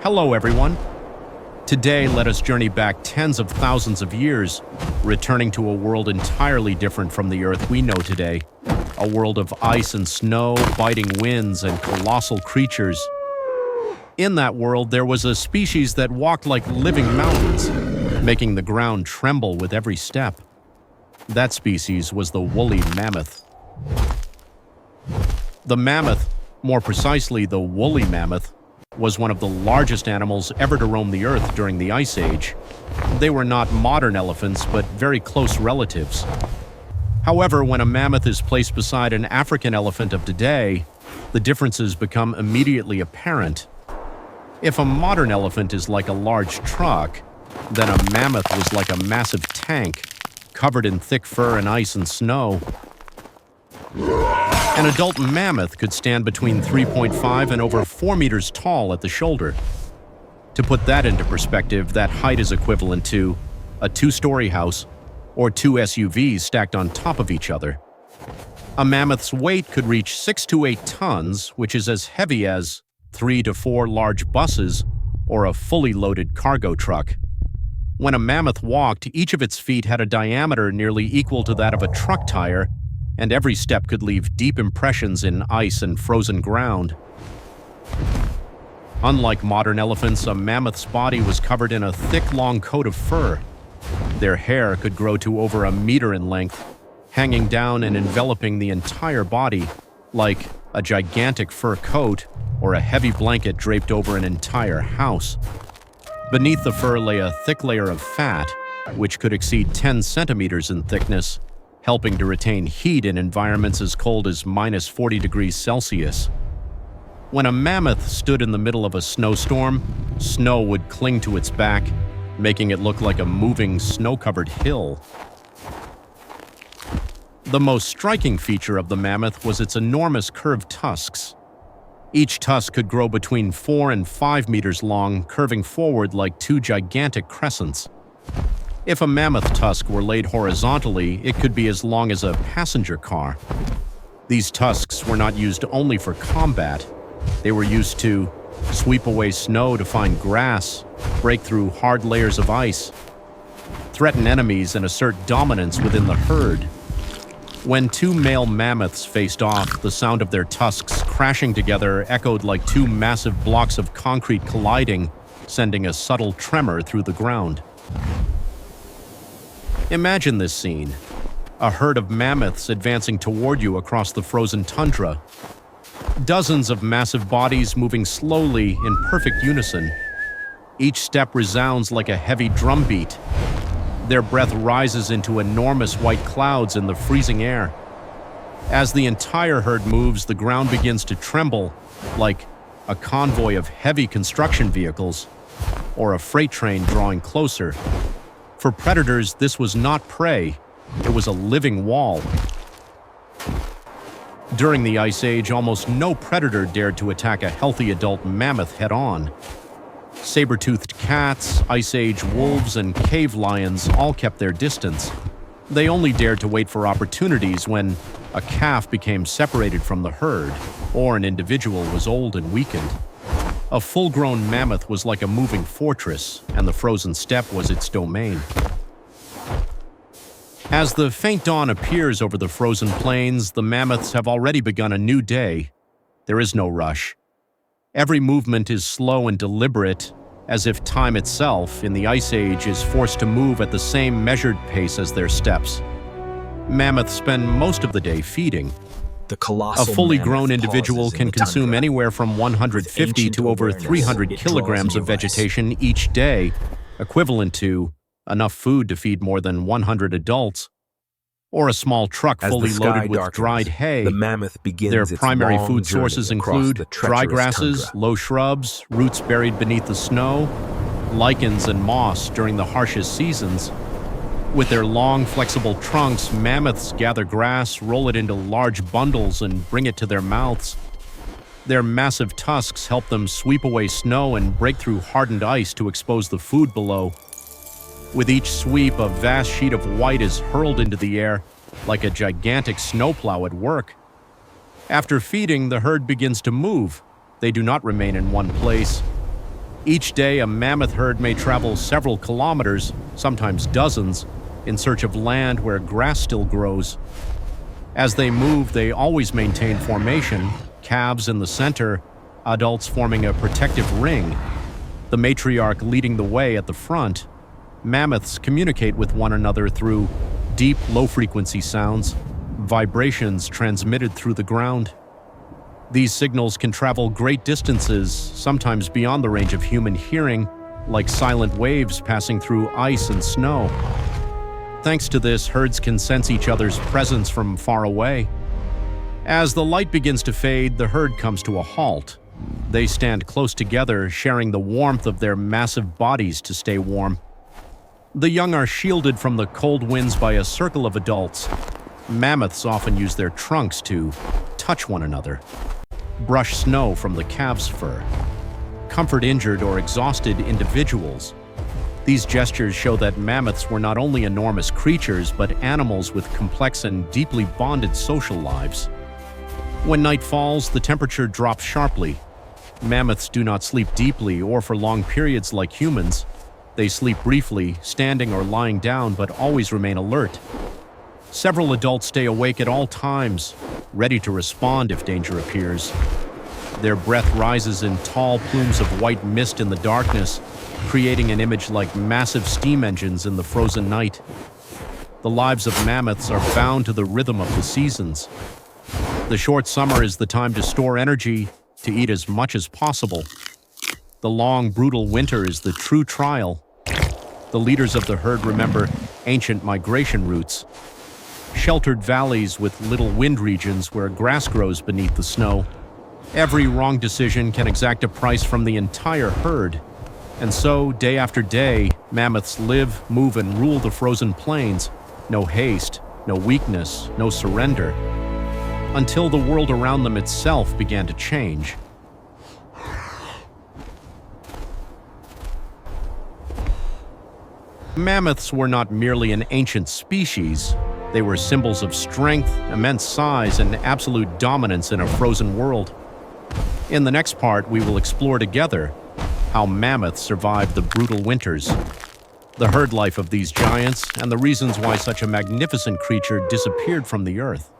Hello, everyone. Today, let us journey back tens of thousands of years, returning to a world entirely different from the Earth we know today. A world of ice and snow, biting winds, and colossal creatures. In that world, there was a species that walked like living mountains, making the ground tremble with every step. That species was the woolly mammoth. The mammoth, more precisely the woolly mammoth, was one of the largest animals ever to roam the Earth during the Ice Age. They were not modern elephants, but very close relatives. However, when a mammoth is placed beside an African elephant of today, the differences become immediately apparent. If a modern elephant is like a large truck, then a mammoth was like a massive tank, covered in thick fur and ice and snow. An adult mammoth could stand between 3.5 and over 4 meters tall at the shoulder. To put that into perspective, that height is equivalent to a 2-story house or 2 SUVs stacked on top of each other. A mammoth's weight could reach 6 to 8 tons, which is as heavy as 3 to 4 large buses or a fully loaded cargo truck. When a mammoth walked, each of its feet had a diameter nearly equal to that of a truck tire, and every step could leave deep impressions in ice and frozen ground. Unlike modern elephants, a mammoth's body was covered in a thick, long coat of fur. Their hair could grow to over 1 meter in length, hanging down and enveloping the entire body, like a gigantic fur coat or a heavy blanket draped over an entire house. Beneath the fur lay a thick layer of fat, which could exceed 10 centimeters in thickness, helping to retain heat in environments as cold as minus 40 degrees Celsius. When a mammoth stood in the middle of a snowstorm, snow would cling to its back, making it look like a moving, snow-covered hill. The most striking feature of the mammoth was its enormous curved tusks. Each tusk could grow between 4 and 5 meters long, curving forward like 2 gigantic crescents. If a mammoth tusk were laid horizontally, it could be as long as a passenger car. These tusks were not used only for combat. They were used to sweep away snow to find grass, break through hard layers of ice, threaten enemies, and assert dominance within the herd. When 2 male mammoths faced off, the sound of their tusks crashing together echoed like 2 massive blocks of concrete colliding, sending a subtle tremor through the ground. Imagine this scene: a herd of mammoths advancing toward you across the frozen tundra. Dozens of massive bodies moving slowly in perfect unison. Each step resounds like a heavy drumbeat. Their breath rises into enormous white clouds in the freezing air. As the entire herd moves, the ground begins to tremble, like a convoy of heavy construction vehicles or a freight train drawing closer. For predators, this was not prey, it was a living wall. During the Ice Age, almost no predator dared to attack a healthy adult mammoth head-on. Saber-toothed cats, Ice Age wolves, and cave lions all kept their distance. They only dared to wait for opportunities when a calf became separated from the herd, or an individual was old and weakened. A full-grown mammoth was like a moving fortress, and the frozen steppe was its domain. As the faint dawn appears over the frozen plains, the mammoths have already begun a new day. There is no rush. Every movement is slow and deliberate, as if time itself, in the Ice Age, is forced to move at the same measured pace as their steps. Mammoths spend most of the day feeding. A fully grown individual can consume anywhere from 150 to over 300 kilograms of vegetation each day, equivalent to enough food to feed more than 100 adults. Or a small truck fully loaded with dried hay. Their primary food sources include dry grasses, low shrubs, roots buried beneath the snow, lichens and moss during the harshest seasons. With their long, flexible trunks, mammoths gather grass, roll it into large bundles, and bring it to their mouths. Their massive tusks help them sweep away snow and break through hardened ice to expose the food below. With each sweep, a vast sheet of white is hurled into the air, like a gigantic snowplow at work. After feeding, the herd begins to move. They do not remain in one place. Each day, a mammoth herd may travel several kilometers, sometimes dozens, in search of land where grass still grows. As they move, they always maintain formation, calves in the center, adults forming a protective ring, the matriarch leading the way at the front. Mammoths communicate with one another through deep, low-frequency sounds, vibrations transmitted through the ground. These signals can travel great distances, sometimes beyond the range of human hearing, like silent waves passing through ice and snow. Thanks to this, herds can sense each other's presence from far away. As the light begins to fade, the herd comes to a halt. They stand close together, sharing the warmth of their massive bodies to stay warm. The young are shielded from the cold winds by a circle of adults. Mammoths often use their trunks to touch one another, brush snow from the calf's fur, comfort injured or exhausted individuals. These gestures show that mammoths were not only enormous creatures, but animals with complex and deeply bonded social lives. When night falls, the temperature drops sharply. Mammoths do not sleep deeply or for long periods like humans. They sleep briefly, standing or lying down, but always remain alert. Several adults stay awake at all times, ready to respond if danger appears. Their breath rises in tall plumes of white mist in the darkness, creating an image like massive steam engines in the frozen night. The lives of mammoths are bound to the rhythm of the seasons. The short summer is the time to store energy, to eat as much as possible. The long, brutal winter is the true trial. The leaders of the herd remember ancient migration routes, sheltered valleys with little wind regions where grass grows beneath the snow. Every wrong decision can exact a price from the entire herd. And so, day after day, mammoths live, move, and rule the frozen plains. No haste, no weakness, no surrender. Until the world around them itself began to change. Mammoths were not merely an ancient species. They were symbols of strength, immense size, and absolute dominance in a frozen world. In the next part, we will explore together how mammoths survived the brutal winters, the herd life of these giants, and the reasons why such a magnificent creature disappeared from the earth.